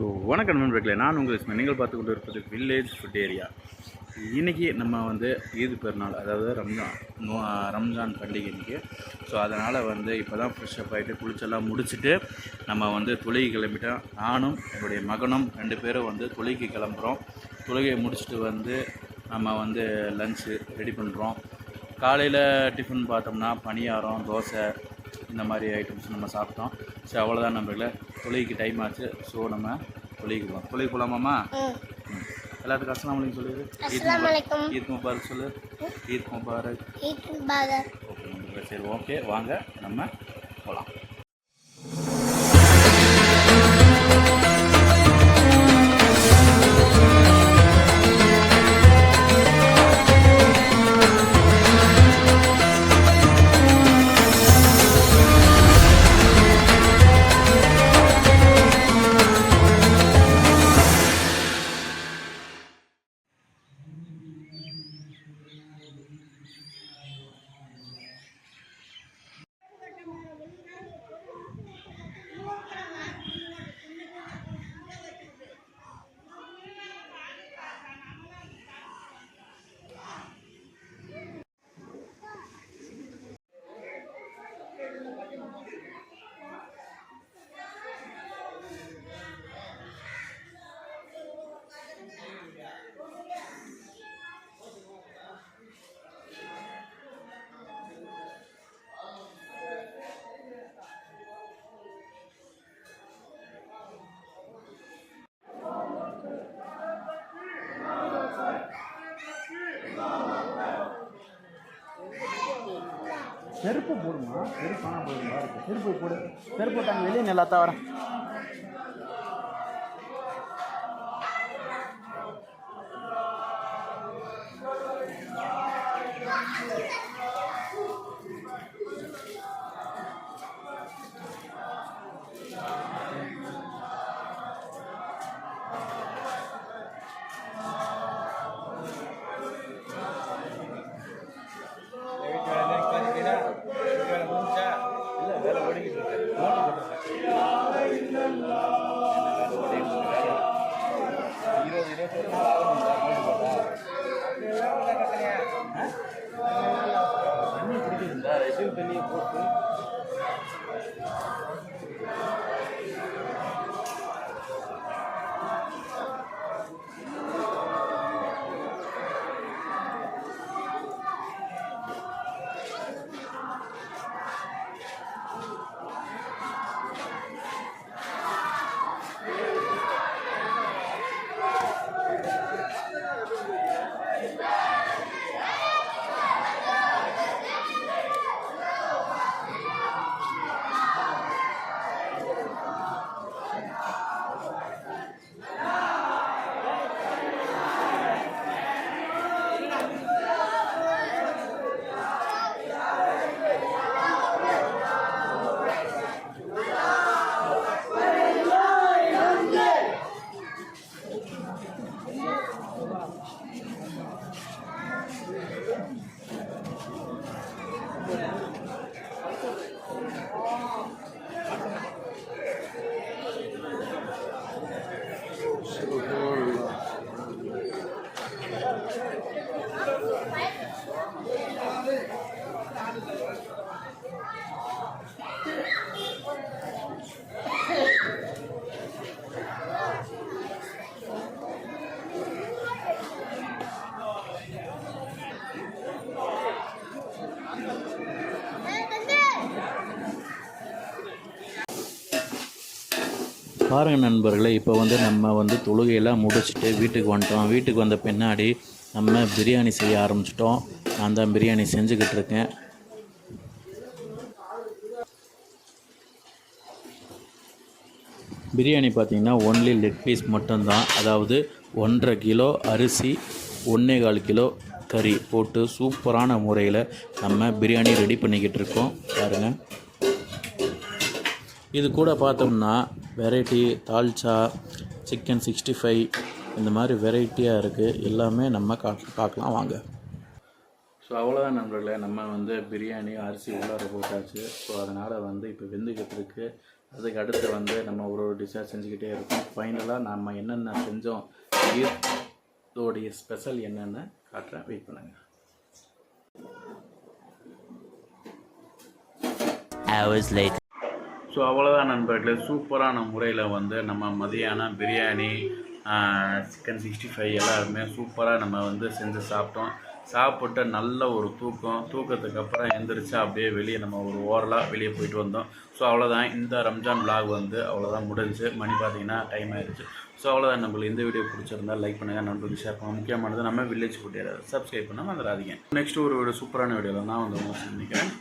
So வணக்கம் நண்பர்களே, நான் உங்கள் நீங்கள் பார்த்து கொண்டு இருப்பது வில்லேஜ் ஃபுட் ஏரியா. இன்றைக்கி நம்ம வந்து ஈது பெருநாள், அதாவது ரம்ஜான் பண்டிகை இன்றைக்கி. ஸோ அதனால் வந்து இப்போ தான் ஃப்ரெஷ்ஷப் ஆகிட்டு குளிச்செல்லாம் முடிச்சுட்டு நம்ம வந்து தொழுகை கிளம்பிட்டோம். நானும் என்னுடைய மகனும் 2 பேரும் வந்து தொழுகைக்கு கிளம்புறோம். தொழுகையை முடிச்சுட்டு வந்து நம்ம வந்து லன்ச்சு ரெடி பண்ணுறோம். காலையில் டிஃபன் பார்த்தோம்னா பணியாரம், தோசை இந்த மாதிரி ஐட்டம்ஸ் நம்ம சாப்பிட்டோம். ஸோ அவ்வளோதான் நண்பர்களே, தொழுகைக்கு டைம் ஆச்சு. ஸோ நம்ம தொழுகை போகலாமாம்மா? எல்லாத்துக்கும் அஸ்ஸலாமு அலைக்கும் சொல்லுது. ஈத் முபாரக் சொல்லு. ஈத் முபாரக். ஓகே நண்பர்களே, சரி ஓகே, வாங்க நம்ம போகலாம். செருப்பு போடுமா? செருப்பு ஆனால் போடுமா? செருப்பு போடு. செருப்பு போட்டாங்க வெளியே நல்லா தான் வரேன். தண்ணியை போட்டு பாருங்கள் நண்பர்களே, இப்போ வந்து நம்ம வந்து தொழுகையெல்லாம் முடிச்சுட்டு வீட்டுக்கு வந்துட்டோம். வீட்டுக்கு வந்த பின்னாடி நம்ம பிரியாணி செய்ய ஆரம்பிச்சிட்டோம். நான் தான் பிரியாணி செஞ்சுக்கிட்டு இருக்கேன். பிரியாணி பார்த்திங்கன்னா ஒன்லி லெக் பீஸ் மட்டும்தான். அதாவது 1.5 கிலோ அரிசி, 1.25 கிலோ கறி போட்டு சூப்பரான முறையில் நம்ம பிரியாணி ரெடி பண்ணிக்கிட்டு இருக்கோம். பாருங்கள், இது கூட பார்த்தோம்னா வெரைட்டி தால்ச்சா, சிக்கன் 65 இந்த மாதிரி வெரைட்டியாக இருக்குது. எல்லாமே நம்ம பார்க்கலாம் வாங்க. ஸோ அவ்வளோதான் நண்பர்களே, நம்ம வந்து பிரியாணி அரிசி உள்ளார போட்டாச்சு. ஸோ அதனால் வந்து இப்போ வெந்துக்கிட்டு இருக்குது. அதுக்கு அடுத்து வந்து நம்ம ஒரு டிஷ்ஷாக செஞ்சுக்கிட்டே இருக்கோம். ஃபைனலாக நம்ம என்னென்ன செஞ்சோம், இதோடைய ஸ்பெஷல் என்னென்னு காட்டுறேன், வெயிட் பண்ணுங்கள். ஸோ அவ்வளோதான் நண்பர்களே, சூப்பரான முறையில் வந்து நம்ம மதியானம் பிரியாணி, சிக்கன் 65 எல்லாருமே சூப்பராக நம்ம வந்து செஞ்சு சாப்பிட்டோம். சாப்பிட்டு நல்ல ஒரு தூக்கத்துக்கு அப்புறம் எழுந்திரிச்சா அப்படியே வெளியே நம்ம ஒரு ஓரலாக வெளியே போயிட்டு வந்தோம். ஸோ அவ்வளோதான், இந்த ரம்ஜான் vlog வந்து அவ்வளோதான் முடிஞ்சு. மணி பார்த்திங்கன்னா டைம் ஆயிடுச்சு. ஸோ அவ்வளோதான், நம்மளுக்கு இந்த வீடியோ பிடிச்சிருந்தால் லைக் பண்ணுங்கள், நண்பர்களுக்கு ஷேர் பண்ணுங்கள். முக்கியமானது நம்ம வில்லேஜ் ஃபுட் ஏரியா சப்ஸ்கிரைப் பண்ணால் வந்துடாதீங்க. நெக்ஸ்ட் ஒரு சூப்பரான வீடியோவில் நான் வந்து உங்களுக்கு சந்திக்கிறேன்.